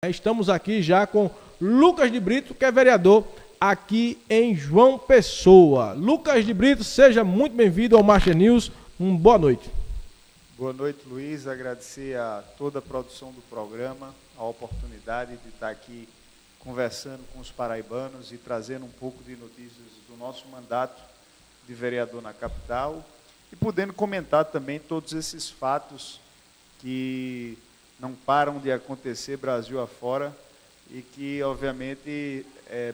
Estamos aqui já com Lucas de Brito, que é vereador aqui em João Pessoa. Lucas de Brito, seja muito bem-vindo ao Marcha News. Boa noite. Boa noite, Luiz. Agradecer a toda a produção do programa, a oportunidade de estar aqui conversando com os paraibanos e trazendo um pouco de notícias do nosso mandato de vereador na capital e podendo comentar também todos esses fatos que não param de acontecer Brasil afora e que, obviamente,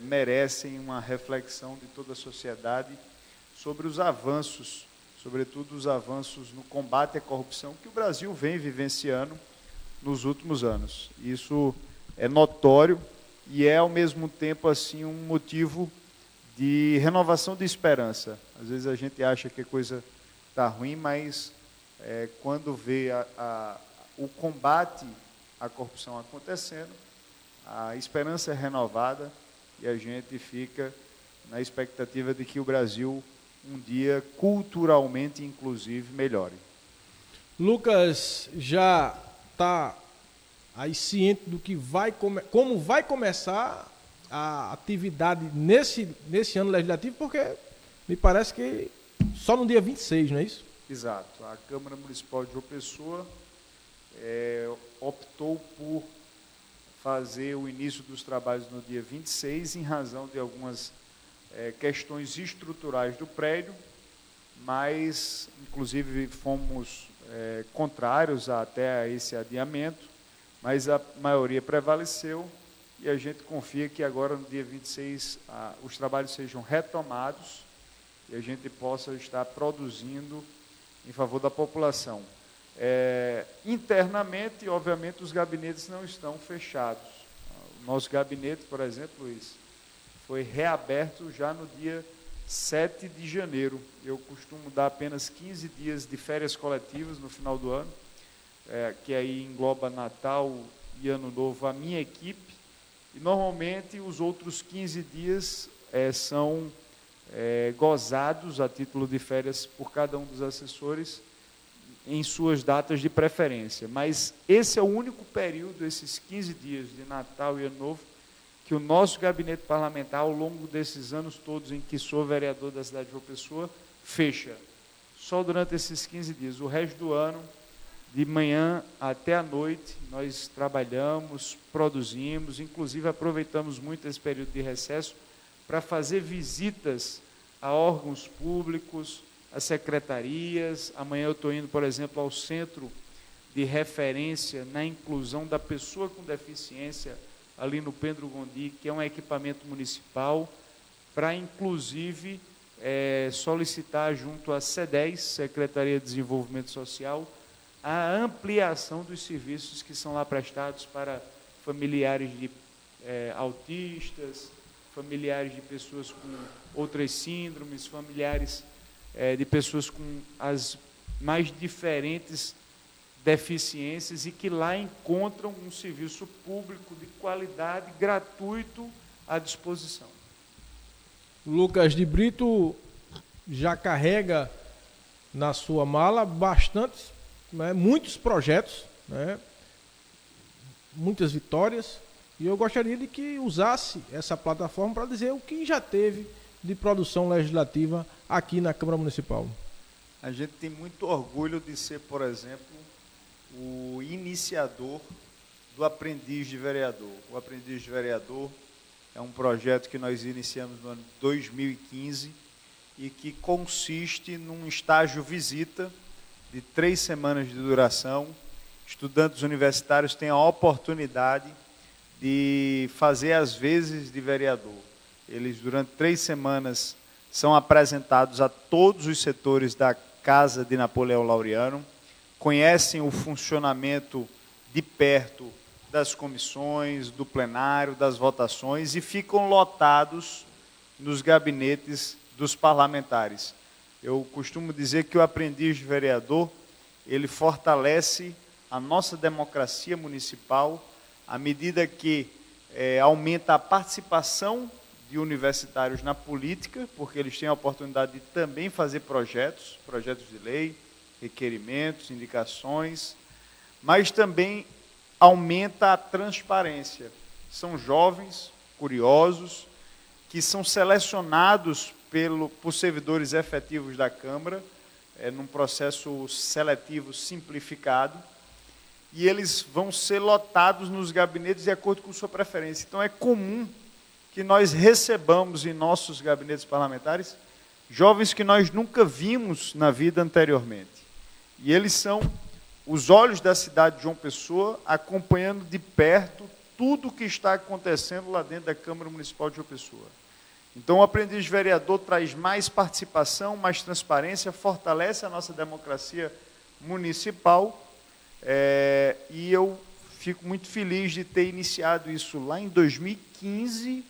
merecem uma reflexão de toda a sociedade sobre os avanços, sobretudo os avanços no combate à corrupção que o Brasil vem vivenciando nos últimos anos. Isso é notório e é, ao mesmo tempo, assim, um motivo de renovação de esperança. Às vezes a gente acha que a coisa está ruim, mas quando vê o combate à corrupção acontecendo, a esperança é renovada e a gente fica na expectativa de que o Brasil um dia, culturalmente, inclusive, melhore. Lucas já está aí ciente do que como vai começar a atividade nesse ano legislativo, porque me parece que só no dia 26, não é isso? Exato. A Câmara Municipal de João Pessoa optou por fazer o início dos trabalhos no dia 26, em razão de algumas questões estruturais do prédio, mas, inclusive, fomos contrários até a esse adiamento, mas a maioria prevaleceu e a gente confia que agora, no dia 26, os trabalhos sejam retomados e a gente possa estar produzindo em favor da população. Internamente, obviamente, os gabinetes não estão fechados. O nosso gabinete, por exemplo, Luiz, foi reaberto já no dia 7 de janeiro. Eu costumo dar apenas 15 dias de férias coletivas no final do ano, que aí engloba Natal e Ano Novo, a minha equipe, e normalmente os outros 15 dias são gozados a título de férias por cada um dos assessores em suas datas de preferência. Mas esse é o único período, esses 15 dias de Natal e Ano Novo, que o nosso gabinete parlamentar, ao longo desses anos todos em que sou vereador da cidade de João Pessoa, fecha. Só durante esses 15 dias. O resto do ano, de manhã até a noite, nós trabalhamos, produzimos, inclusive aproveitamos muito esse período de recesso para fazer visitas a órgãos públicos, a secretarias. Amanhã eu estou indo, por exemplo, ao Centro de Referência na Inclusão da Pessoa com Deficiência, ali no Pedro Gondi, que é um equipamento municipal, para, inclusive, solicitar junto à SEDES, Secretaria de Desenvolvimento Social, a ampliação dos serviços que são lá prestados para familiares de autistas, familiares de pessoas com outras síndromes, familiares de pessoas com as mais diferentes deficiências e que lá encontram um serviço público de qualidade, gratuito, à disposição. Lucas de Brito já carrega na sua mala muitos projetos, muitas vitórias, e eu gostaria de que usasse essa plataforma para dizer o que já teve de produção legislativa aqui na Câmara Municipal. A gente tem muito orgulho de ser, por exemplo, o iniciador do Aprendiz de Vereador. O Aprendiz de Vereador é um projeto que nós iniciamos no ano de 2015 e que consiste num estágio visita de 3 semanas de duração. Estudantes universitários têm a oportunidade de fazer as vezes de vereador. Eles, durante 3 semanas, são apresentados a todos os setores da Casa de Napoleão Laureano, conhecem o funcionamento de perto das comissões, do plenário, das votações e ficam lotados nos gabinetes dos parlamentares. Eu costumo dizer que o aprendiz de vereador, ele fortalece a nossa democracia municipal à medida que aumenta a participação de universitários na política, porque eles têm a oportunidade de também fazer projetos de lei, requerimentos, indicações, mas também aumenta a transparência. São jovens, curiosos, que são selecionados por servidores efetivos da Câmara, num processo seletivo simplificado, e eles vão ser lotados nos gabinetes de acordo com sua preferência. Então, é comum que nós recebamos em nossos gabinetes parlamentares jovens que nós nunca vimos na vida anteriormente. E eles são os olhos da cidade de João Pessoa, acompanhando de perto tudo o que está acontecendo lá dentro da Câmara Municipal de João Pessoa. Então, o aprendiz vereador traz mais participação, mais transparência, fortalece a nossa democracia municipal, e eu fico muito feliz de ter iniciado isso lá em 2015,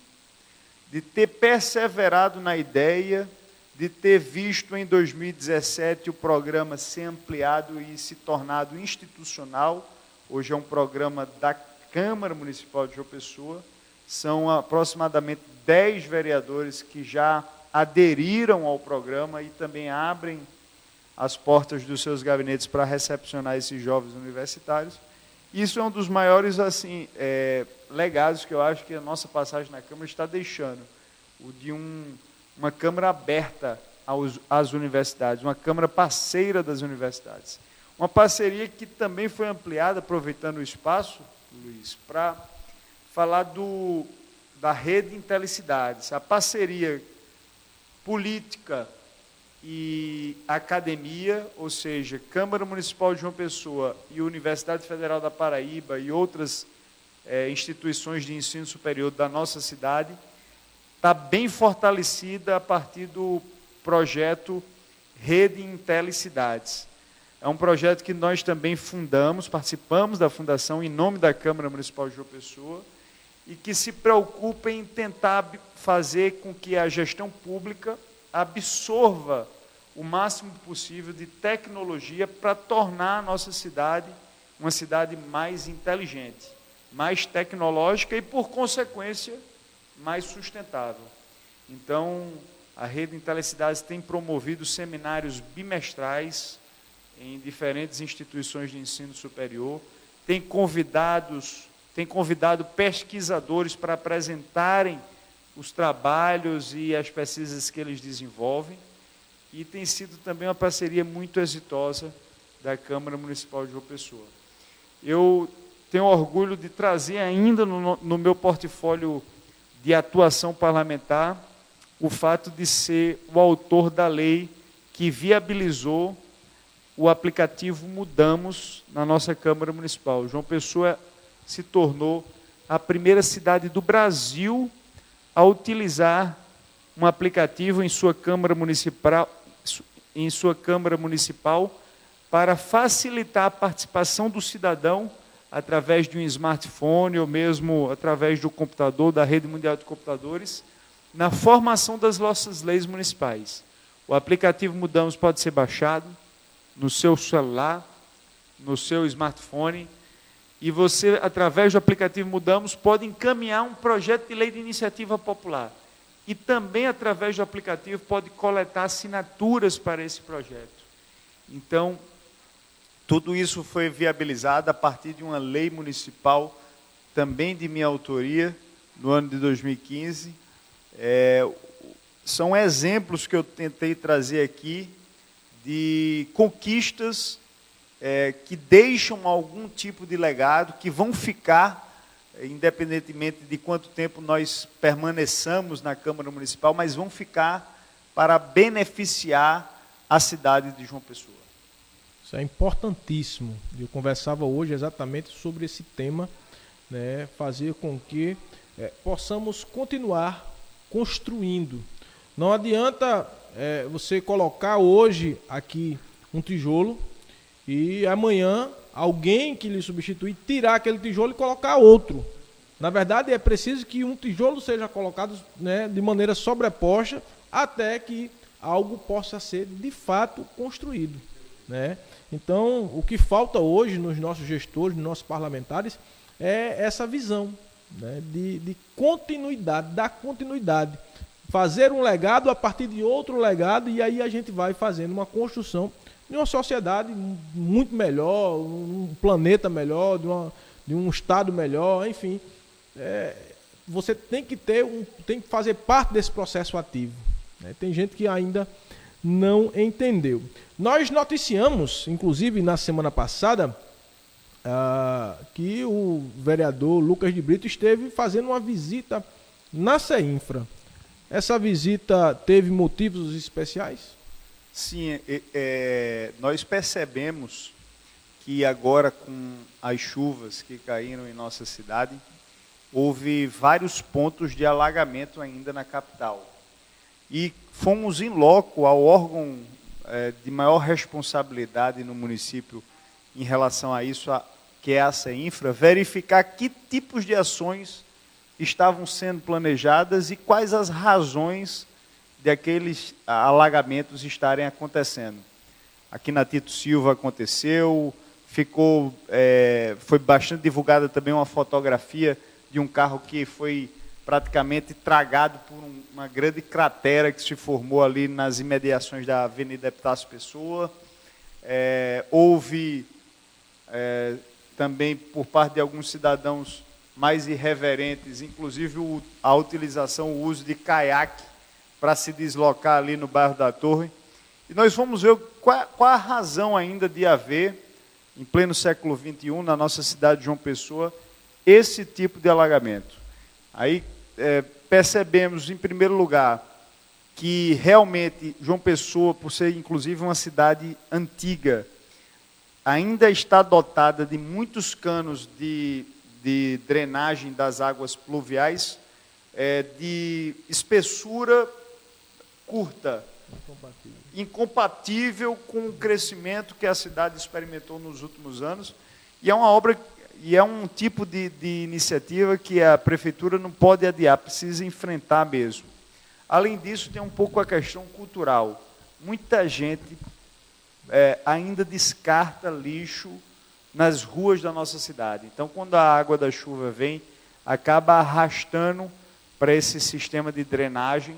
de ter perseverado na ideia, de ter visto em 2017 o programa ser ampliado e se tornado institucional. Hoje é um programa da Câmara Municipal de João Pessoa. São aproximadamente 10 vereadores que já aderiram ao programa e também abrem as portas dos seus gabinetes para recepcionar esses jovens universitários. Isso é um dos maiores legados que eu acho que a nossa passagem na Câmara está deixando, o de uma Câmara aberta às universidades, uma Câmara parceira das universidades. Uma parceria que também foi ampliada, aproveitando o espaço, Luiz, para falar da rede Intelicidades, a parceria política e academia, ou seja, Câmara Municipal de João Pessoa e Universidade Federal da Paraíba e outras instituições de ensino superior da nossa cidade, está bem fortalecida a partir do projeto Rede Intelicidades. É um projeto que nós também fundamos, participamos da fundação em nome da Câmara Municipal de João Pessoa, e que se preocupa em tentar fazer com que a gestão pública absorva o máximo possível de tecnologia para tornar a nossa cidade uma cidade mais inteligente, mais tecnológica e, por consequência, mais sustentável. Então, a Rede Intelicidades tem promovido seminários bimestrais em diferentes instituições de ensino superior, tem convidado pesquisadores para apresentarem os trabalhos e as pesquisas que eles desenvolvem, e tem sido também uma parceria muito exitosa da Câmara Municipal de João Pessoa. Eu tenho orgulho de trazer ainda no meu portfólio de atuação parlamentar o fato de ser o autor da lei que viabilizou o aplicativo Mudamos na nossa Câmara Municipal. João Pessoa se tornou a primeira cidade do Brasil a utilizar um aplicativo em sua Câmara Municipal para facilitar a participação do cidadão através de um smartphone ou mesmo através do computador, da rede mundial de computadores, na formação das nossas leis municipais. O aplicativo Mudamos pode ser baixado no seu celular, no seu smartphone, e você, através do aplicativo Mudamos, pode encaminhar um projeto de lei de iniciativa popular. E também, através do aplicativo, pode coletar assinaturas para esse projeto. Então, tudo isso foi viabilizado a partir de uma lei municipal, também de minha autoria, no ano de 2015. São exemplos que eu tentei trazer aqui de conquistas que deixam algum tipo de legado, que vão ficar, independentemente de quanto tempo nós permaneçamos na Câmara Municipal, mas vão ficar para beneficiar a cidade de João Pessoa. Isso é importantíssimo. Eu conversava hoje exatamente sobre esse tema, né, fazer com que possamos continuar construindo. Não adianta você colocar hoje aqui um tijolo e amanhã alguém que lhe substituir tirar aquele tijolo e colocar outro. Na verdade, é preciso que um tijolo seja colocado, né, de maneira sobreposta até que algo possa ser de fato construído, né? Então, o que falta hoje nos nossos gestores, nos nossos parlamentares, é essa visão, né, de continuidade, da continuidade. Fazer um legado a partir de outro legado, e aí a gente vai fazendo uma construção de uma sociedade muito melhor, um planeta melhor, de um estado melhor, enfim. Você tem que tem que fazer parte desse processo ativo, né? Tem gente que ainda não entendeu. Nós noticiamos, inclusive na semana passada, que o vereador Lucas de Brito esteve fazendo uma visita na CEINFRA. Essa visita teve motivos especiais? Sim, nós percebemos que agora, com as chuvas que caíram em nossa cidade, houve vários pontos de alagamento ainda na capital. E fomos em loco ao órgão de maior responsabilidade no município em relação a isso, que é a CEINFRA, verificar que tipos de ações estavam sendo planejadas e quais as razões de aqueles alagamentos estarem acontecendo. Aqui na Tito Silva aconteceu, foi bastante divulgada também uma fotografia de um carro que foi praticamente tragado por uma grande cratera que se formou ali nas imediações da Avenida Epitácio Pessoa. Houve também, por parte de alguns cidadãos mais irreverentes, inclusive a utilização, o uso de caiaque para se deslocar ali no bairro da Torre. E nós vamos ver qual a razão ainda de haver, em pleno século XXI, na nossa cidade de João Pessoa, esse tipo de alagamento. Aí percebemos, em primeiro lugar, que realmente João Pessoa, por ser inclusive uma cidade antiga, ainda está dotada de muitos canos de drenagem das águas pluviais, de espessura curta, incompatível com o crescimento que a cidade experimentou nos últimos anos, e é uma obra, e é um tipo de iniciativa que a prefeitura não pode adiar, precisa enfrentar mesmo. Além disso, tem um pouco a questão cultural. Muita gente ainda descarta lixo nas ruas da nossa cidade. Então, quando a água da chuva vem, acaba arrastando para esse sistema de drenagem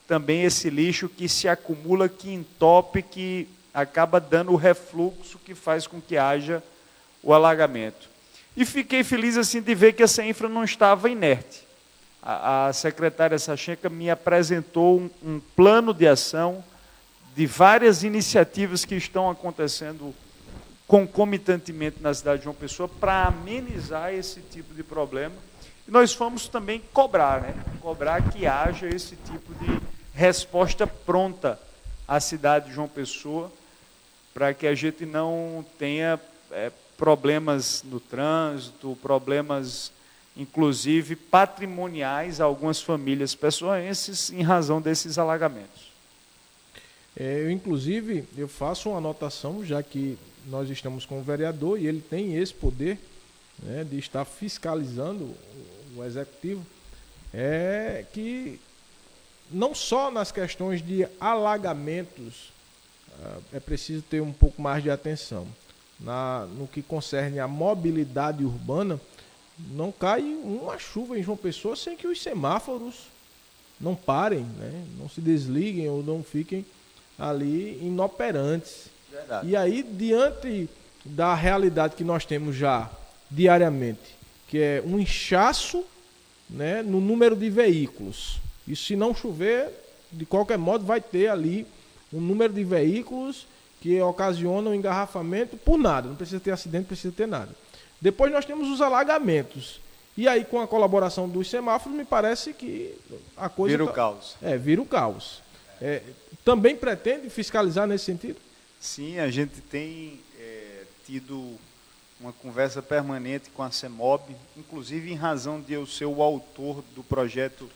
também esse lixo que se acumula, que entope, que acaba dando o refluxo que faz com que haja o alagamento. E fiquei feliz assim de ver que a CEINFRA não estava inerte. A secretária Sachenka me apresentou um plano de ação de várias iniciativas que estão acontecendo concomitantemente na cidade de João Pessoa para amenizar esse tipo de problema. E nós fomos também cobrar, cobrar que haja esse tipo de resposta pronta à cidade de João Pessoa, para que a gente não tenha problemas no trânsito, problemas, inclusive, patrimoniais a algumas famílias pessoenses em razão desses alagamentos. Inclusive, eu faço uma anotação, já que nós estamos com o vereador e ele tem esse poder, né, de estar fiscalizando o executivo, que não só nas questões de alagamentos é preciso ter um pouco mais de atenção. No que concerne a mobilidade urbana, não cai uma chuva em João Pessoa sem que os semáforos não parem, né, não se desliguem ou não fiquem ali inoperantes. Verdade. E aí, diante da realidade que nós temos já diariamente, que é um inchaço, né, no número de veículos. E se não chover, de qualquer modo, vai ter ali um número de veículos que ocasionam engarrafamento por nada. Não precisa ter acidente, não precisa ter nada. Depois nós temos os alagamentos. E aí, com a colaboração dos semáforos, me parece que a coisa... Vira o caos. Vira o caos. Também pretende fiscalizar nesse sentido? Sim, a gente tem tido uma conversa permanente com a CEMOB, inclusive em razão de eu ser o autor do projeto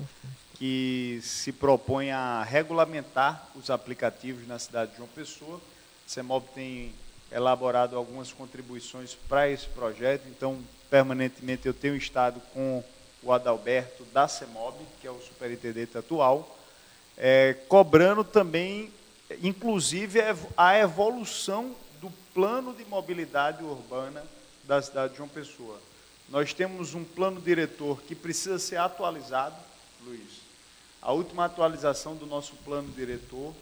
que se propõe a regulamentar os aplicativos na cidade de João Pessoa. A CEMOB tem elaborado algumas contribuições para esse projeto, então, permanentemente, eu tenho estado com o Adalberto da CEMOB, que é o superintendente atual, cobrando também, inclusive, a evolução do plano de mobilidade urbana da cidade de João Pessoa. Nós temos um plano diretor que precisa ser atualizado, Luiz. A última atualização do nosso plano diretor,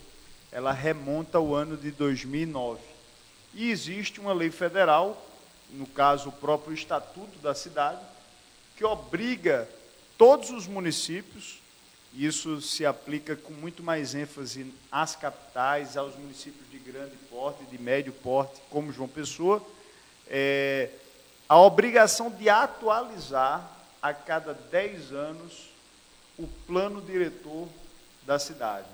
ela remonta ao ano de 2009. E existe uma lei federal no caso, o próprio Estatuto da cidade, que obriga todos os municípios, isso se aplica com muito mais ênfase às capitais, aos municípios de grande porte, de médio porte, como João Pessoa, a obrigação de atualizar a cada 10 anos o plano diretor da cidade,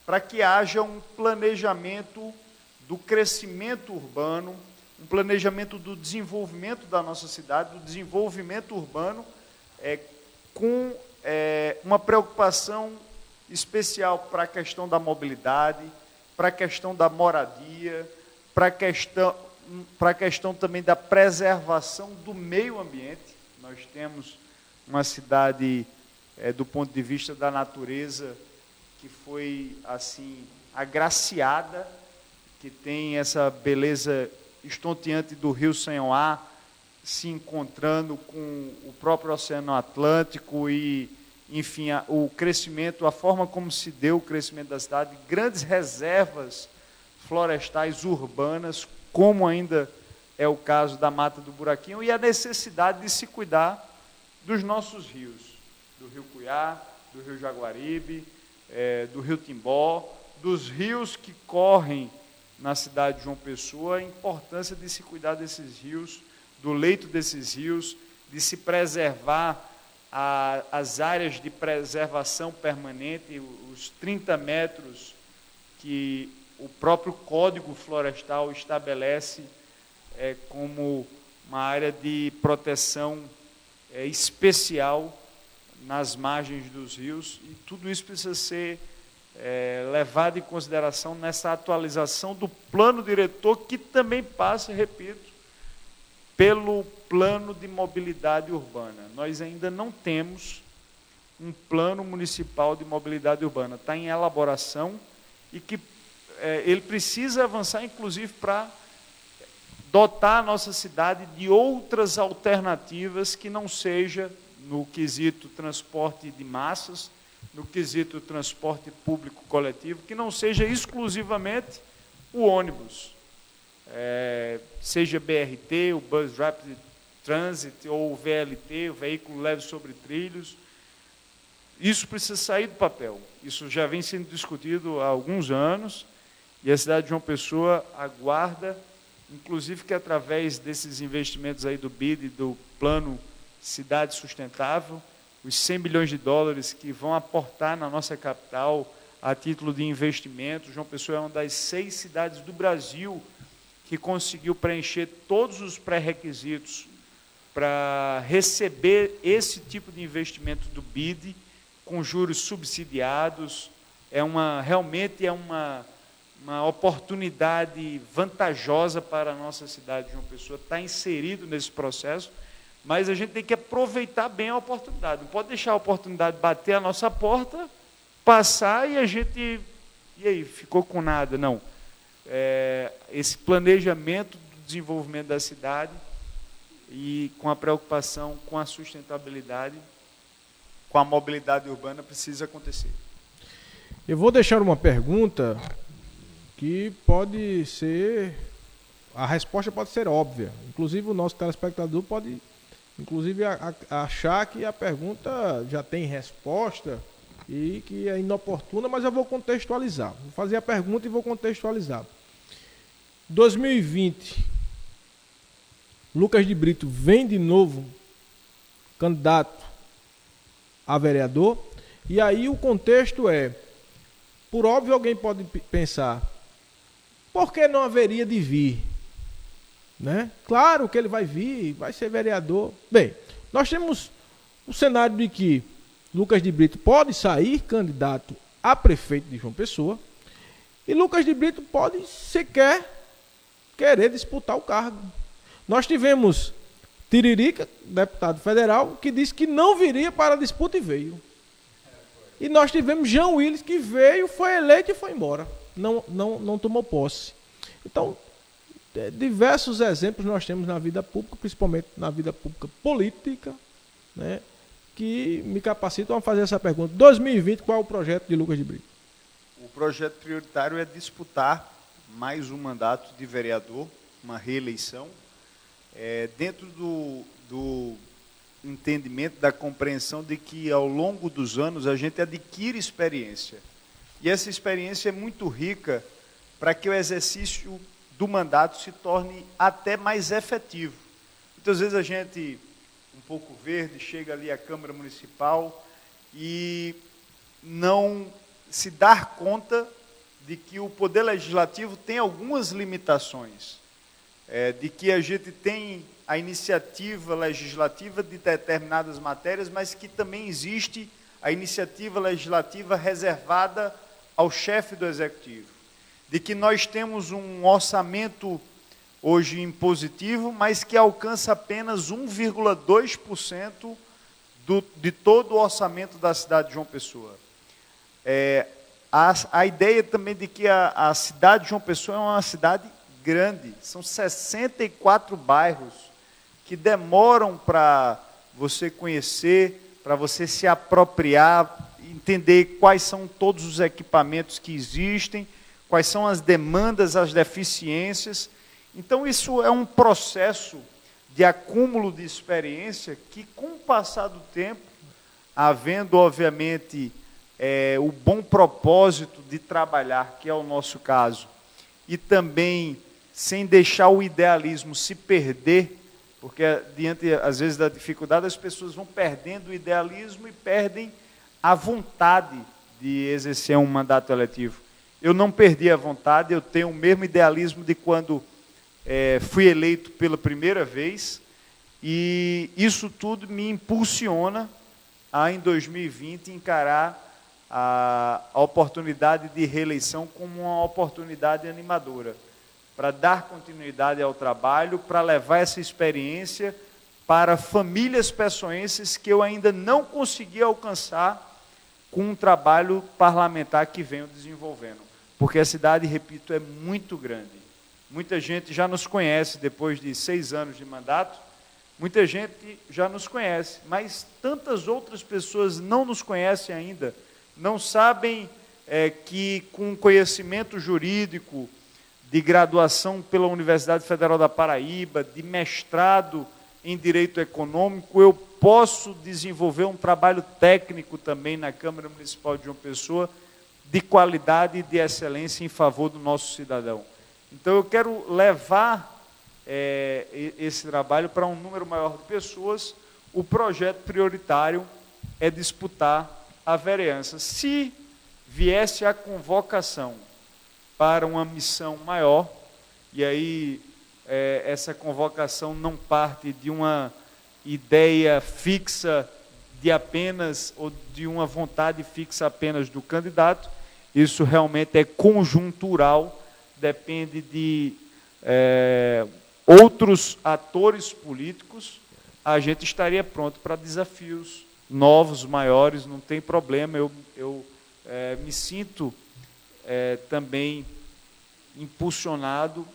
para que haja um planejamento do crescimento urbano, um planejamento do desenvolvimento da nossa cidade, do desenvolvimento urbano, com uma preocupação especial para a questão da mobilidade, para a questão da moradia, para a questão também da preservação do meio ambiente. Nós temos uma cidade, do ponto de vista da natureza, que foi assim agraciada, que tem essa beleza estonteante do Rio Sanhoá, se encontrando com o próprio Oceano Atlântico e, enfim, o crescimento, a forma como se deu o crescimento da cidade, grandes reservas florestais urbanas, como ainda é o caso da Mata do Buraquinho, e a necessidade de se cuidar dos nossos rios, do Rio Cuiá, do Rio Jaguaribe, do Rio Timbó, dos rios que correm na cidade de João Pessoa, a importância de se cuidar desses rios, do leito desses rios, de se preservar as áreas de preservação permanente, os 30 metros que o próprio Código Florestal estabelece como uma área de proteção especial nas margens dos rios, e tudo isso precisa ser levado em consideração nessa atualização do plano diretor, que também passa, repito, pelo plano de mobilidade urbana. Nós ainda não temos um plano municipal de mobilidade urbana, está em elaboração, e que ele precisa avançar, inclusive, para dotar a nossa cidade de outras alternativas que não seja no quesito transporte de massas, no quesito transporte público coletivo, que não seja exclusivamente o ônibus, seja BRT, o Bus Rapid Transit, ou o VLT, o veículo leve sobre trilhos. Isso precisa sair do papel. Isso já vem sendo discutido há alguns anos, e a cidade de João Pessoa aguarda, inclusive, que através desses investimentos aí do BID, do Plano Cidade Sustentável, os 100 bilhões de dólares que vão aportar na nossa capital a título de investimento. João Pessoa é uma das 6 cidades do Brasil que conseguiu preencher todos os pré-requisitos para receber esse tipo de investimento do BID, com juros subsidiados. Realmente é uma oportunidade vantajosa para a nossa cidade de João Pessoa estar inserido nesse processo, mas a gente tem que aproveitar bem a oportunidade. Não pode deixar a oportunidade bater a nossa porta, passar e a gente... E aí, ficou com nada? Não. Esse planejamento do desenvolvimento da cidade e com a preocupação com a sustentabilidade, com a mobilidade urbana, precisa acontecer. Eu vou deixar uma pergunta que pode ser... A resposta pode ser óbvia. Inclusive, o nosso telespectador pode, inclusive, achar que a pergunta já tem resposta e que é inoportuna, mas eu vou contextualizar. Vou fazer a pergunta e vou contextualizar. 2020, Lucas de Brito vem de novo candidato a vereador, e aí o contexto por óbvio, alguém pode pensar, por que não haveria de vir? Né? Claro que ele vai vir, vai ser vereador. Bem, nós temos o cenário de que Lucas de Brito pode sair candidato a prefeito de João Pessoa, e Lucas de Brito pode sequer querer disputar o cargo. Nós tivemos Tiririca, deputado federal, que disse que não viria para a disputa e veio. E nós tivemos Jean Willis, que veio, foi eleito e foi embora. Não tomou posse. Então, diversos exemplos nós temos na vida pública, principalmente na vida pública política, né, que me capacitam a fazer essa pergunta. 2020, qual é o projeto de Lucas de Brito? O projeto prioritário é disputar mais um mandato de vereador, uma reeleição, dentro do entendimento, da compreensão de que ao longo dos anos a gente adquire experiência. E essa experiência é muito rica para que o exercício do mandato se torne até mais efetivo. Muitas vezes a gente, um pouco verde, chega ali à Câmara Municipal e não se dar conta de que o Poder Legislativo tem algumas limitações, de que a gente tem a iniciativa legislativa de determinadas matérias, mas que também existe a iniciativa legislativa reservada ao chefe do Executivo, de que nós temos um orçamento hoje impositivo, mas que alcança apenas 1,2% de todo o orçamento da cidade de João Pessoa. A ideia também de que a cidade de João Pessoa é uma cidade grande, são 64 bairros que demoram para você conhecer, para você se apropriar, entender quais são todos os equipamentos que existem, quais são as demandas, as deficiências. Então, isso é um processo de acúmulo de experiência que, com o passar do tempo, havendo, obviamente, o bom propósito de trabalhar, que é o nosso caso, e também sem deixar o idealismo se perder, porque diante, às vezes, da dificuldade, as pessoas vão perdendo o idealismo e perdem a vontade de exercer um mandato eletivo. Eu não perdi a vontade, eu tenho o mesmo idealismo de quando fui eleito pela primeira vez, e isso tudo me impulsiona a, em 2020, encarar a oportunidade de reeleição como uma oportunidade animadora, para dar continuidade ao trabalho, para levar essa experiência para famílias pessoenses que eu ainda não consegui alcançar com um trabalho parlamentar que venho desenvolvendo. Porque a cidade, repito, é muito grande. Muita gente já nos conhece depois de 6 anos de mandato, muita gente já nos conhece, mas tantas outras pessoas não nos conhecem ainda, não sabem que com conhecimento jurídico, de graduação pela Universidade Federal da Paraíba, de mestrado em Direito Econômico, eu posso desenvolver um trabalho técnico também na Câmara Municipal de João Pessoa, de qualidade e de excelência em favor do nosso cidadão. Então, eu quero levar esse trabalho para um número maior de pessoas. O projeto prioritário é disputar a vereança. Se viesse a convocação para uma missão maior, e aí essa convocação não parte de uma ideia fixa de apenas, ou de uma vontade fixa apenas do candidato, isso realmente é conjuntural, depende de outros atores políticos. A gente estaria pronto para desafios novos, maiores, não tem problema. Eu me sinto também impulsionado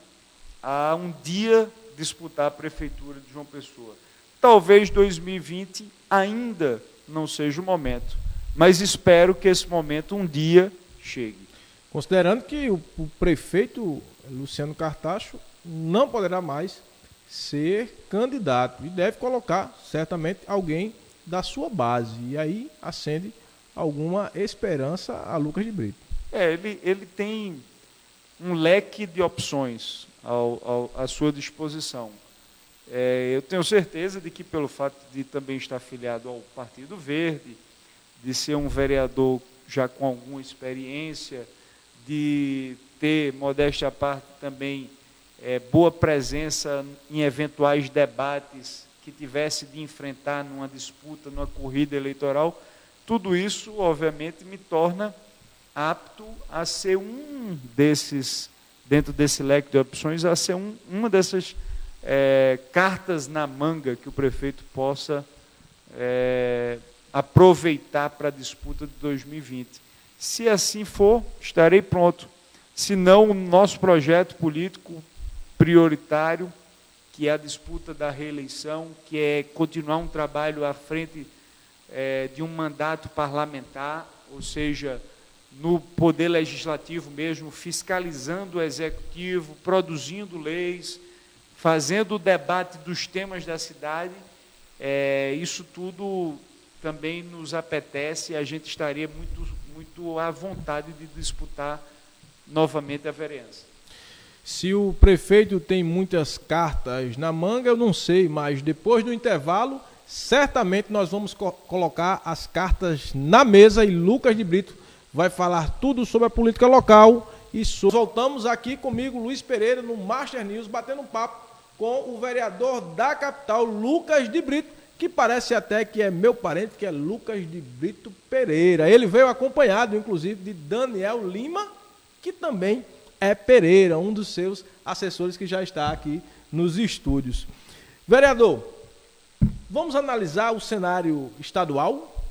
a um dia disputar a prefeitura de João Pessoa. Talvez 2020 ainda não seja o momento, mas espero que esse momento um dia chegue. Considerando que o prefeito Luciano Cartacho não poderá mais ser candidato e deve colocar certamente alguém da sua base, e aí acende alguma esperança a Lucas de Brito. Ele tem um leque de opções à sua disposição. Eu tenho certeza de que, pelo fato de também estar afiliado ao Partido Verde, de ser um vereador já com alguma experiência, de ter, modéstia à parte, também boa presença em eventuais debates que tivesse de enfrentar numa disputa, numa corrida eleitoral, tudo isso, obviamente, me torna apto a ser um desses, dentro desse leque de opções, a ser uma dessas cartas na manga que o prefeito possa aproveitar para a disputa de 2020. Se assim for, estarei pronto. Se não, o nosso projeto político prioritário, que é a disputa da reeleição, que é continuar um trabalho à frente de um mandato parlamentar, ou seja, no poder legislativo mesmo, fiscalizando o executivo, produzindo leis, fazendo o debate dos temas da cidade, isso tudo também nos apetece, e a gente estaria muito à vontade de disputar novamente a vereança. Se o prefeito tem muitas cartas na manga, eu não sei, mas depois do intervalo, certamente nós vamos colocar as cartas na mesa e Lucas de Brito vai falar tudo sobre a política local. Voltamos aqui comigo, Luiz Pereira, no Master News, batendo um papo com o vereador da capital, Lucas de Brito, que parece até que é meu parente, que é Lucas de Brito Pereira. Ele veio acompanhado, inclusive, de Daniel Lima, que também é Pereira, um dos seus assessores que já está aqui nos estúdios. Vereador, vamos analisar o cenário estadual?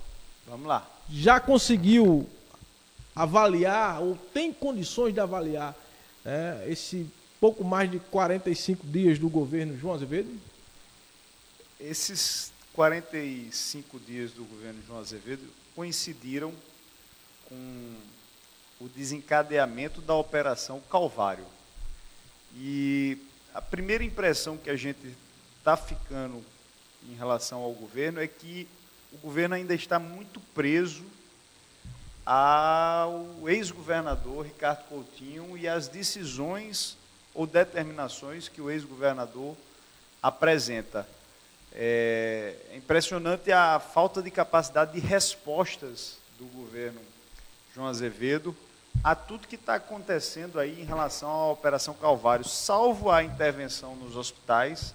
Vamos lá. Já conseguiu avaliar, ou tem condições de avaliar, esse pouco mais de 45 dias do governo João Azevedo? Esses 45 dias do governo João Azevedo coincidiram com o desencadeamento da Operação Calvário. E a primeira impressão que a gente está ficando em relação ao governo é que o governo ainda está muito preso ao ex-governador Ricardo Coutinho e às decisões ou determinações que o ex-governador apresenta. É impressionante a falta de capacidade de respostas do governo João Azevedo a tudo que está acontecendo aí em relação à Operação Calvário, salvo a intervenção nos hospitais,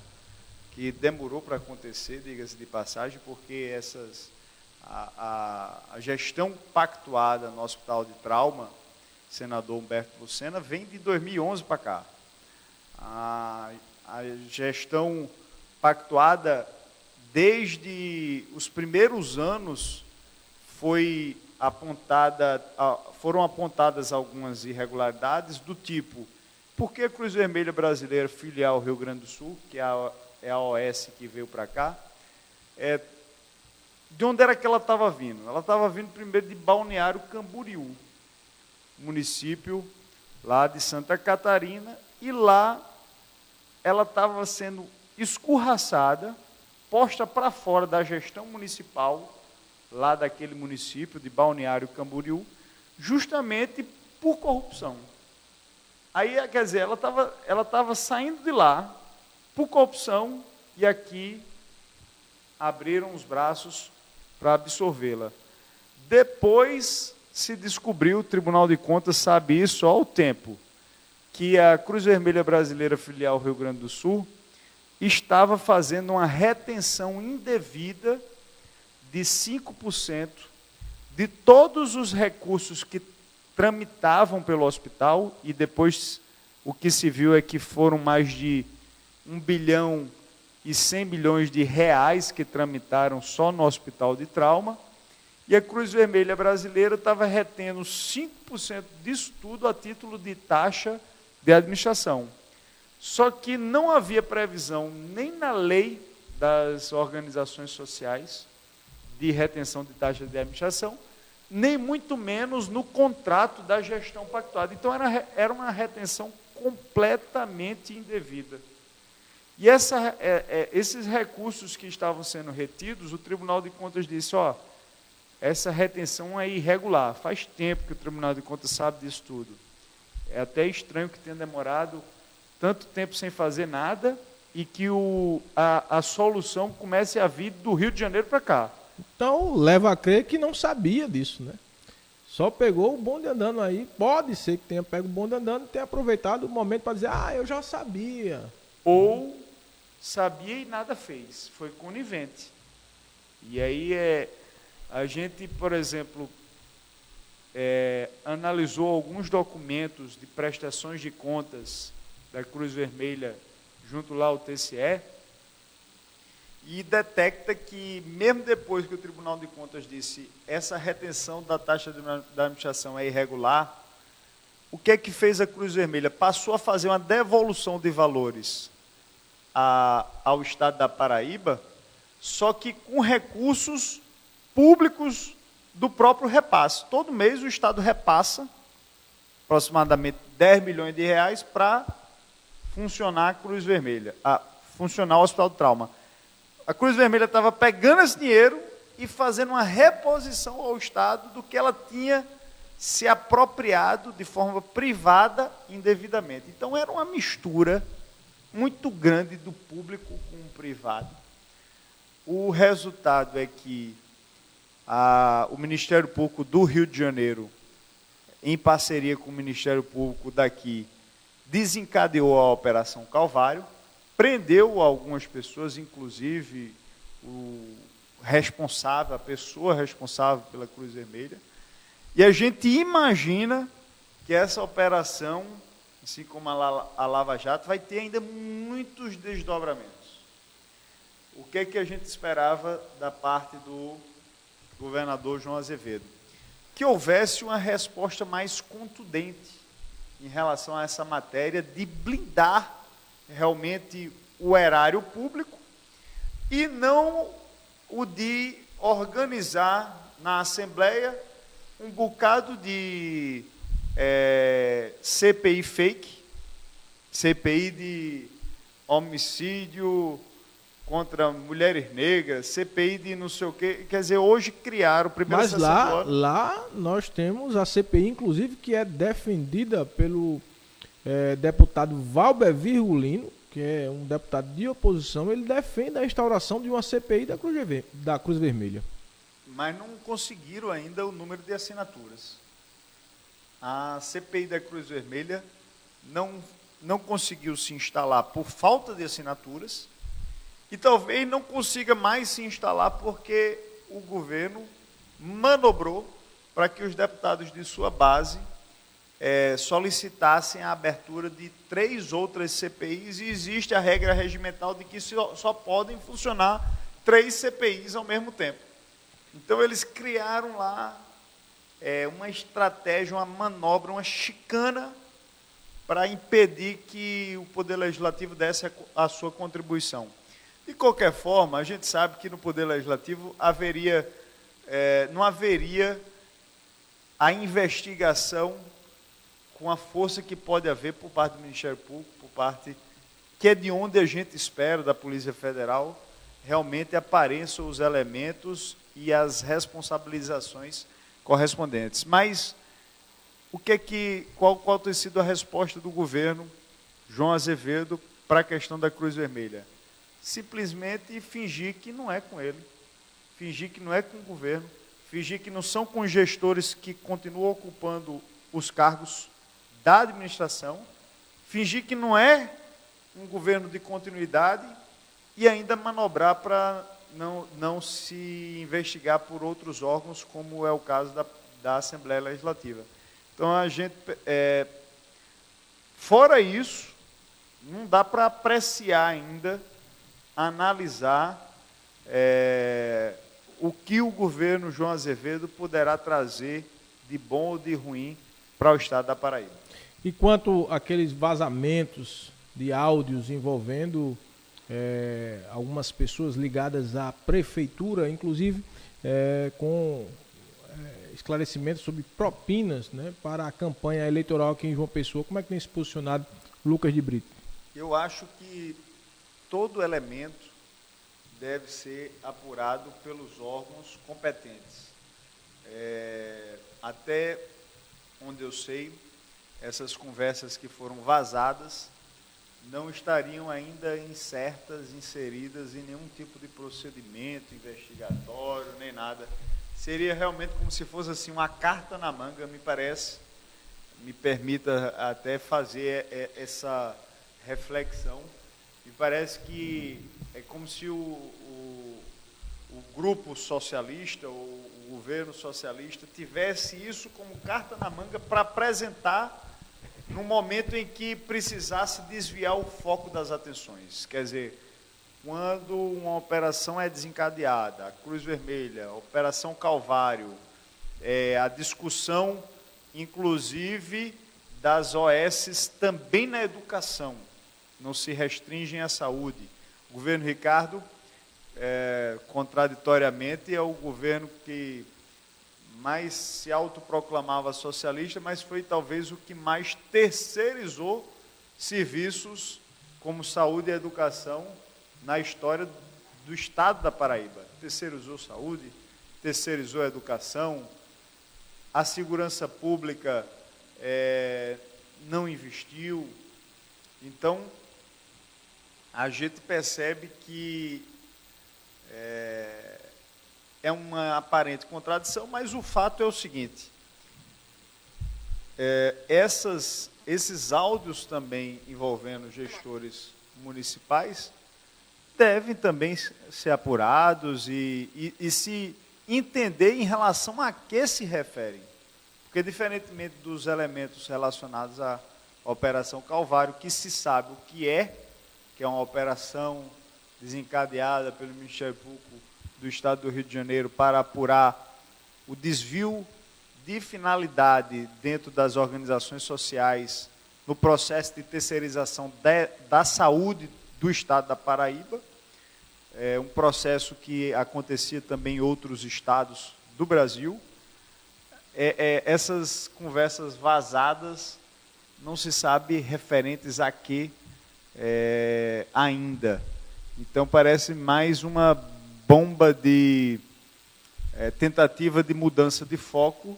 que demorou para acontecer, diga-se de passagem, porque a gestão pactuada no Hospital de Trauma, senador Humberto Lucena, vem de 2011 para cá. A gestão pactuada desde os primeiros anos foram apontadas algumas irregularidades do tipo: por que a Cruz Vermelha Brasileira, filial Rio Grande do Sul, que é a OS que veio para cá, de onde era que ela estava vindo? Ela estava vindo primeiro de Balneário Camboriú, município lá de Santa Catarina, e lá ela estava sendo escorraçada, posta para fora da gestão municipal, lá daquele município de Balneário Camboriú, justamente por corrupção. Aí, quer dizer, ela estava saindo de lá por corrupção e aqui abriram os braços para absorvê-la. Depois se descobriu, o Tribunal de Contas sabe isso há um tempo, que a Cruz Vermelha Brasileira, filial Rio Grande do Sul, estava fazendo uma retenção indevida de 5% de todos os recursos que tramitavam pelo hospital, e depois o que se viu é que foram mais de 1 bilhão e 100 milhões de reais que tramitaram só no Hospital de Trauma, e a Cruz Vermelha Brasileira estava retendo 5% disso tudo a título de taxa de administração. Só que não havia previsão nem na lei das organizações sociais de retenção de taxa de administração, nem muito menos no contrato da gestão pactuada. Então, era uma retenção completamente indevida. E esses recursos que estavam sendo retidos, o Tribunal de Contas disse: essa retenção é irregular. Faz tempo que o Tribunal de Contas sabe disso tudo. É até estranho que tenha demorado tanto tempo sem fazer nada e que a solução comece a vir do Rio de Janeiro para cá. Então, leva a crer que não sabia disso, né? Só pegou o bonde andando aí. Pode ser que tenha pego o bonde andando e tenha aproveitado o momento para dizer: eu já sabia. Ou sabia e nada fez. Foi conivente. E aí a gente, por exemplo, analisou alguns documentos de prestações de contas da Cruz Vermelha junto lá ao TCE, e detecta que, mesmo depois que o Tribunal de Contas disse essa retenção da taxa da administração é irregular, o que é que fez a Cruz Vermelha? Passou a fazer uma devolução de valores ao Estado da Paraíba, só que com recursos públicos do próprio repasse. Todo mês o Estado repassa aproximadamente 10 milhões de reais para funcionar a Cruz Vermelha, funcionar o Hospital do Trauma. A Cruz Vermelha estava pegando esse dinheiro e fazendo uma reposição ao Estado do que ela tinha se apropriado de forma privada indevidamente. Então, era uma mistura muito grande do público com o privado. O resultado é que o Ministério Público do Rio de Janeiro, em parceria com o Ministério Público daqui, desencadeou a Operação Calvário, prendeu algumas pessoas, inclusive a pessoa responsável pela Cruz Vermelha, e a gente imagina que essa operação, assim como a Lava Jato, vai ter ainda muitos desdobramentos. O que é que a gente esperava da parte do governador João Azevedo? Que houvesse uma resposta mais contundente em relação a essa matéria, de blindar realmente o erário público e não o de organizar na Assembleia um bocado de CPI fake, CPI de homicídio contra mulheres negras, CPI de não sei o quê. Quer dizer, hoje criaram o primeiro... Mas lá nós temos a CPI, inclusive, que é defendida pelo deputado Valber Virgulino, que é um deputado de oposição. Ele defende a instauração de uma CPI da Cruz Vermelha. Mas não conseguiram ainda o número de assinaturas. A CPI da Cruz Vermelha não conseguiu se instalar por falta de assinaturas e talvez não consiga mais se instalar porque o governo manobrou para que os deputados de sua base solicitassem a abertura de 3 outras CPIs, e existe a regra regimental de que só podem funcionar 3 CPIs ao mesmo tempo. Então, eles criaram lá uma estratégia, uma manobra, uma chicana para impedir que o Poder Legislativo desse a sua contribuição. De qualquer forma, a gente sabe que no Poder Legislativo não haveria a investigação com a força que pode haver por parte do Ministério Público, por parte que é de onde a gente espera da Polícia Federal, realmente apareçam os elementos e as responsabilizações correspondentes. Mas qual tem sido a resposta do governo João Azevedo para a questão da Cruz Vermelha? Simplesmente fingir que não é com ele, fingir que não é com o governo, fingir que não são com os gestores que continuam ocupando os cargos da administração, fingir que não é um governo de continuidade e ainda manobrar para não se investigar por outros órgãos, como é o caso da Assembleia Legislativa. Então, a gente, fora isso, não dá para apreciar ainda, analisar o que o governo João Azevedo poderá trazer de bom ou de ruim para o estado da Paraíba. E quanto àqueles vazamentos de áudios envolvendo algumas pessoas ligadas à prefeitura, inclusive com esclarecimentos sobre propinas, né, para a campanha eleitoral aqui em João Pessoa, como é que tem se posicionado Lucas de Brito? Eu acho que todo elemento deve ser apurado pelos órgãos competentes. Até onde eu sei, essas conversas que foram vazadas não estariam ainda inseridas em nenhum tipo de procedimento investigatório, nem nada. Seria realmente como se fosse assim uma carta na manga, me parece. Me permita até fazer essa reflexão. Me parece que é como se o grupo socialista, ou o governo socialista, tivesse isso como carta na manga para apresentar no momento em que precisasse desviar o foco das atenções. Quer dizer, quando uma operação é desencadeada, a Cruz Vermelha, a Operação Calvário, a discussão, inclusive, das OS também na educação, não se restringem à saúde. O governo Ricardo, contraditoriamente, é o governo que mais se autoproclamava socialista, mas foi talvez o que mais terceirizou serviços como saúde e educação na história do estado da Paraíba. Terceirizou saúde, terceirizou a educação, a segurança pública não investiu. Então, a gente percebe que é uma aparente contradição, mas o fato é o seguinte, esses áudios também envolvendo gestores municipais devem também ser apurados e se entender em relação a que se referem. Porque, diferentemente dos elementos relacionados à Operação Calvário, que se sabe o que é uma operação desencadeada pelo Ministério Público do Estado do Rio de Janeiro para apurar o desvio de finalidade dentro das organizações sociais no processo de terceirização da saúde do Estado da Paraíba, um processo que acontecia também em outros estados do Brasil. Essas conversas vazadas não se sabe referentes a que ainda. Então, parece mais uma bomba de tentativa de mudança de foco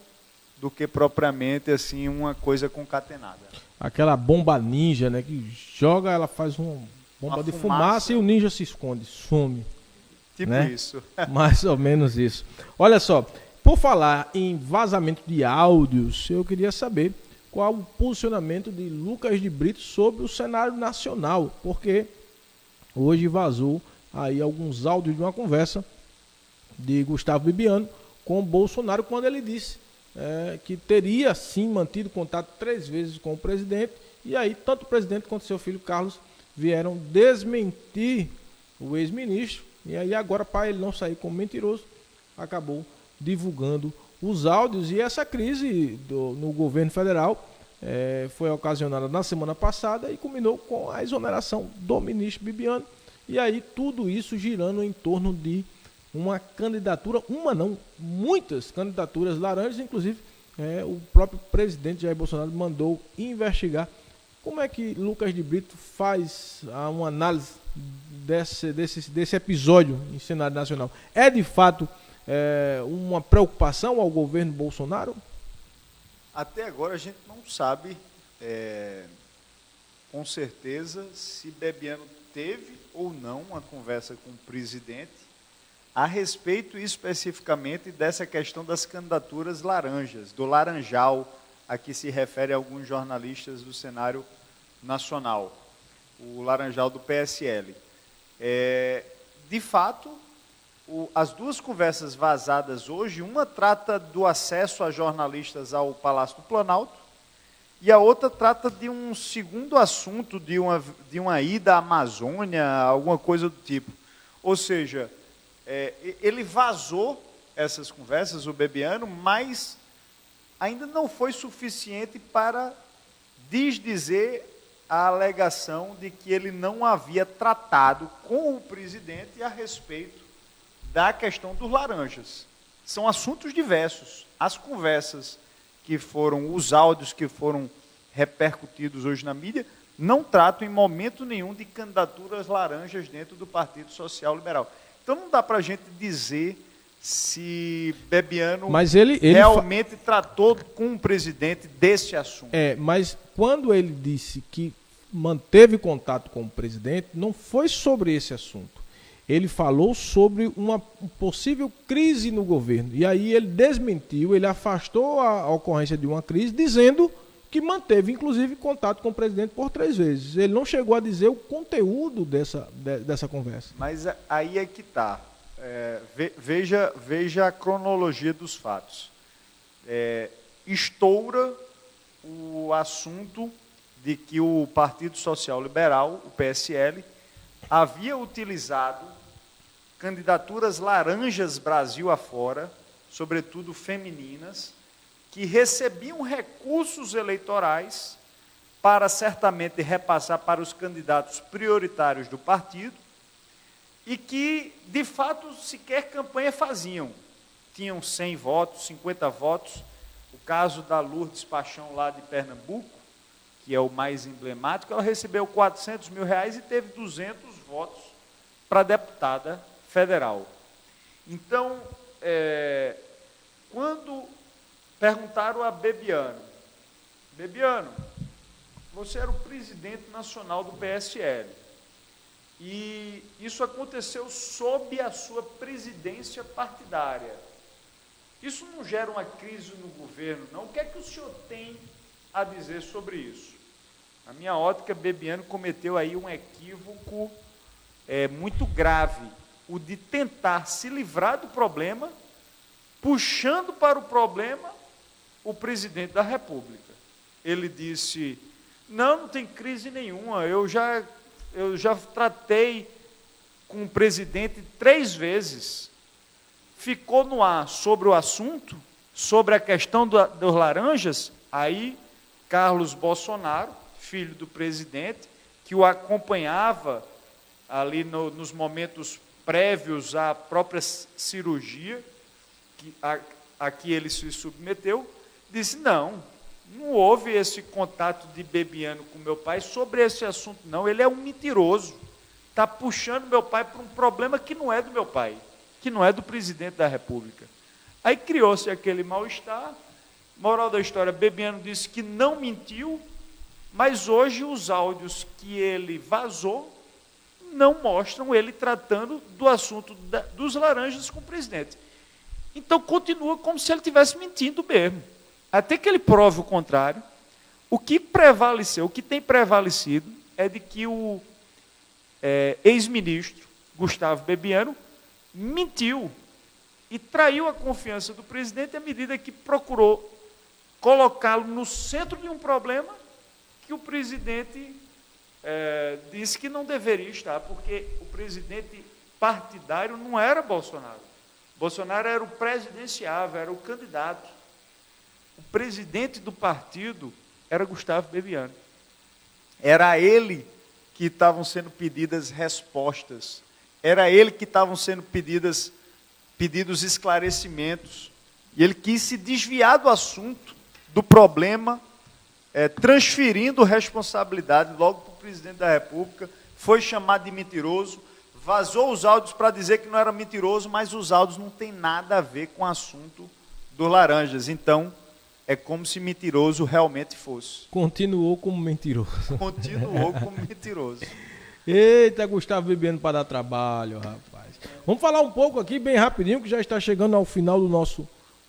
do que propriamente assim uma coisa concatenada. Aquela bomba ninja, né, que joga, ela faz uma bomba de fumaça e o ninja se esconde, some. Tipo, né? Isso. Mais ou menos isso. Olha só, por falar em vazamento de áudios, eu queria saber qual o posicionamento de Lucas de Brito sobre o cenário nacional, porque hoje vazou aí alguns áudios de uma conversa de Gustavo Bibiano com o Bolsonaro, quando ele disse que teria sim mantido contato 3 vezes com o presidente, e aí tanto o presidente quanto seu filho Carlos vieram desmentir o ex-ministro, e aí agora, para ele não sair como mentiroso, acabou divulgando os áudios. E essa crise no governo federal foi ocasionada na semana passada e culminou com a exoneração do ministro Bibiano, e aí tudo isso girando em torno de uma candidatura, muitas candidaturas laranjas, inclusive o próprio presidente Jair Bolsonaro mandou investigar. Como é que Lucas de Brito faz uma análise desse episódio em cenário nacional? É de fato uma preocupação ao governo Bolsonaro? Até agora a gente não sabe com certeza se Bebiano teve ou não uma conversa com o presidente a respeito especificamente dessa questão das candidaturas laranjas, do laranjal a que se refere alguns jornalistas do cenário nacional, o laranjal do PSL. De fato, as duas conversas vazadas hoje, uma trata do acesso a jornalistas ao Palácio do Planalto e a outra trata de um segundo assunto, de uma ida à Amazônia, alguma coisa do tipo. Ou seja, ele vazou essas conversas, o Bebiano, mas ainda não foi suficiente para desdizer a alegação de que ele não havia tratado com o presidente a respeito da questão dos laranjas. São assuntos diversos. As conversas que foram, os áudios que foram repercutidos hoje na mídia, não tratam em momento nenhum de candidaturas laranjas dentro do Partido Social Liberal. Então não dá para a gente dizer se Bebiano realmente tratou com o presidente desse assunto. Mas quando ele disse que manteve contato com o presidente, não foi sobre esse assunto. Ele falou sobre uma possível crise no governo. E aí ele desmentiu, ele afastou a ocorrência de uma crise, dizendo que manteve, inclusive, contato com o presidente por 3 vezes. Ele não chegou a dizer o conteúdo dessa conversa. Mas aí é que está. Veja a cronologia dos fatos. Estoura o assunto de que o Partido Social Liberal, o PSL, havia utilizado candidaturas laranjas Brasil afora, sobretudo femininas, que recebiam recursos eleitorais para certamente repassar para os candidatos prioritários do partido e que, de fato, sequer campanha faziam. Tinham 100 votos, 50 votos. O caso da Lourdes Paixão, lá de Pernambuco, que é o mais emblemático, ela recebeu R$400 mil e teve 200 votos para deputada federal. Então, quando perguntaram a Bebiano, você era o presidente nacional do PSL, e isso aconteceu sob a sua presidência partidária. Isso não gera uma crise no governo, não? O que é que o senhor tem a dizer sobre isso? Na minha ótica, Bebiano cometeu aí um equívoco muito grave, o de tentar se livrar do problema, puxando para o problema o presidente da República. Ele disse, não tem crise nenhuma, eu já tratei com o presidente 3 vezes, ficou no ar sobre o assunto, sobre a questão dos laranjas, aí Carlos Bolsonaro, filho do presidente, que o acompanhava ali nos momentos prévios à própria cirurgia, a que ele se submeteu, disse, não houve esse contato de Bebiano com meu pai sobre esse assunto, não, ele é um mentiroso, está puxando meu pai para um problema que não é do meu pai, que não é do presidente da República. Aí criou-se aquele mal-estar. Moral da história, Bebiano disse que não mentiu, mas hoje os áudios que ele vazou não mostram ele tratando do assunto dos laranjas com o presidente. Então continua como se ele estivesse mentindo mesmo. Até que ele prove o contrário. O que prevaleceu, o que tem prevalecido é de que o ex-ministro Gustavo Bebiano mentiu e traiu a confiança do presidente à medida que procurou colocá-lo no centro de um problema que o presidente disse que não deveria estar, porque o presidente partidário não era Bolsonaro. Bolsonaro era o presidenciável, era o candidato. O presidente do partido era Gustavo Bebiano. Era a ele que estavam sendo pedidas respostas. Era a ele que estavam sendo pedidos esclarecimentos. E ele quis se desviar do assunto, do problema, transferindo responsabilidade logo para o presidente da República, foi chamado de mentiroso, vazou os áudios para dizer que não era mentiroso, mas os áudios não têm nada a ver com o assunto dos laranjas. Então, é como se mentiroso realmente fosse. Continuou como mentiroso. Continuou como mentiroso. Eita, Gustavo Bebiano para dar trabalho, rapaz. Vamos falar um pouco aqui, bem rapidinho, que já está chegando ao final do nosso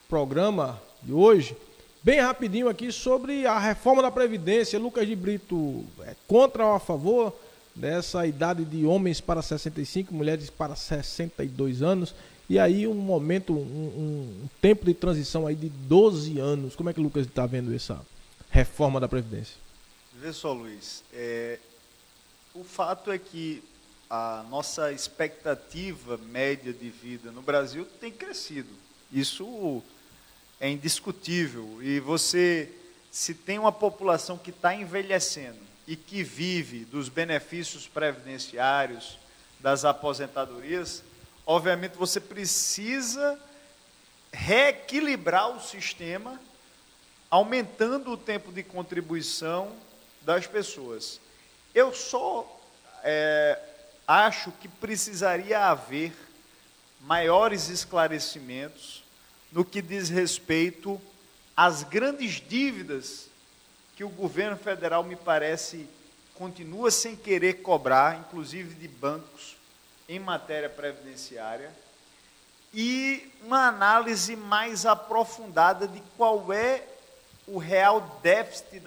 programa de hoje. Bem rapidinho aqui sobre a reforma da Previdência. Lucas de Brito é contra ou a favor dessa idade de homens para 65, mulheres para 62 anos. E aí um momento, um tempo de transição aí de 12 anos. Como é que o Lucas está vendo essa reforma da Previdência? Vê só, Luiz, o fato é que a nossa expectativa média de vida no Brasil tem crescido. Isso é indiscutível. E se tem uma população que está envelhecendo e que vive dos benefícios previdenciários, das aposentadorias, obviamente você precisa reequilibrar o sistema, aumentando o tempo de contribuição das pessoas. Eu só acho que precisaria haver maiores esclarecimentos no que diz respeito às grandes dívidas que o governo federal, me parece, continua sem querer cobrar, inclusive de bancos, em matéria previdenciária, e uma análise mais aprofundada de qual é o real déficit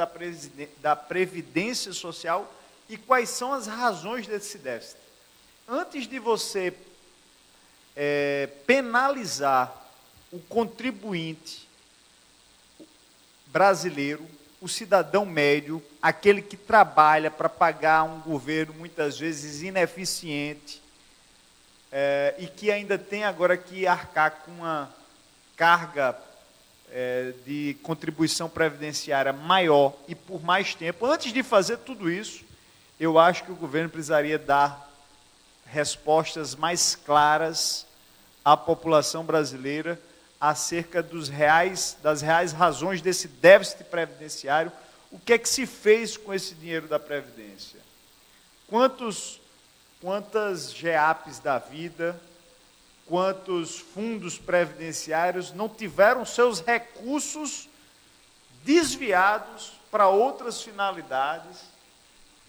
da Previdência Social e quais são as razões desse déficit. Antes de você penalizar o contribuinte brasileiro, o cidadão médio, aquele que trabalha para pagar um governo muitas vezes ineficiente, e que ainda tem agora que arcar com uma carga de contribuição previdenciária maior e por mais tempo. Antes de fazer tudo isso, eu acho que o governo precisaria dar respostas mais claras à população brasileira acerca das reais razões desse déficit previdenciário, o que é que se fez com esse dinheiro da Previdência? Quantas GEAPs da vida, quantos fundos previdenciários não tiveram seus recursos desviados para outras finalidades,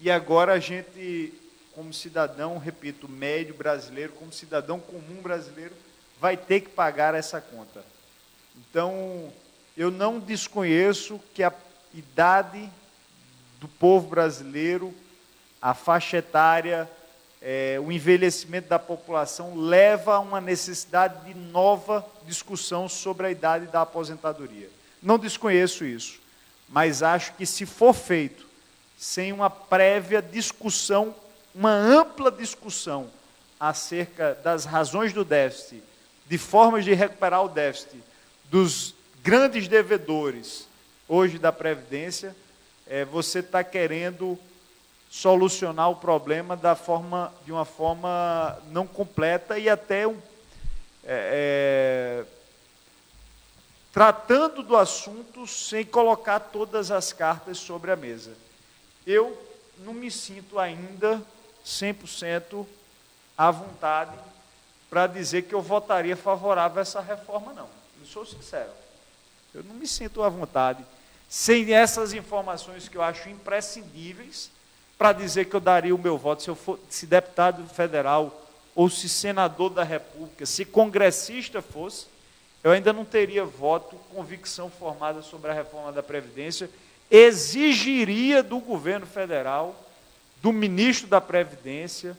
e agora a gente, como cidadão, repito, médio brasileiro, como cidadão comum brasileiro, vai ter que pagar essa conta. Então, eu não desconheço que a idade do povo brasileiro, a faixa etária, o envelhecimento da população leva a uma necessidade de nova discussão sobre a idade da aposentadoria. Não desconheço isso, mas acho que se for feito sem uma prévia discussão, uma ampla discussão acerca das razões do déficit, de formas de recuperar o déficit, dos grandes devedores hoje da Previdência, você está querendo solucionar o problema de uma forma não completa e até tratando do assunto sem colocar todas as cartas sobre a mesa. Eu não me sinto ainda 100% à vontade para dizer que eu votaria favorável a essa reforma, não. Eu sou sincero. Eu não me sinto à vontade, sem essas informações que eu acho imprescindíveis, para dizer que eu daria o meu voto, se deputado federal, ou se senador da República, se congressista fosse, eu ainda não teria voto, convicção formada sobre a reforma da Previdência, exigiria do governo federal, do ministro da Previdência,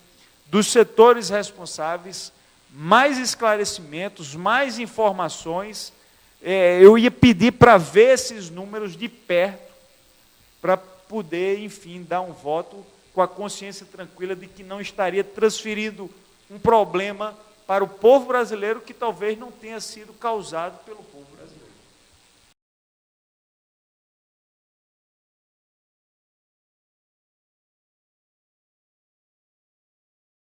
dos setores responsáveis, mais esclarecimentos, mais informações. Eu ia pedir para ver esses números de perto, para poder, enfim, dar um voto com a consciência tranquila de que não estaria transferido um problema para o povo brasileiro que talvez não tenha sido causado pelo povo brasileiro.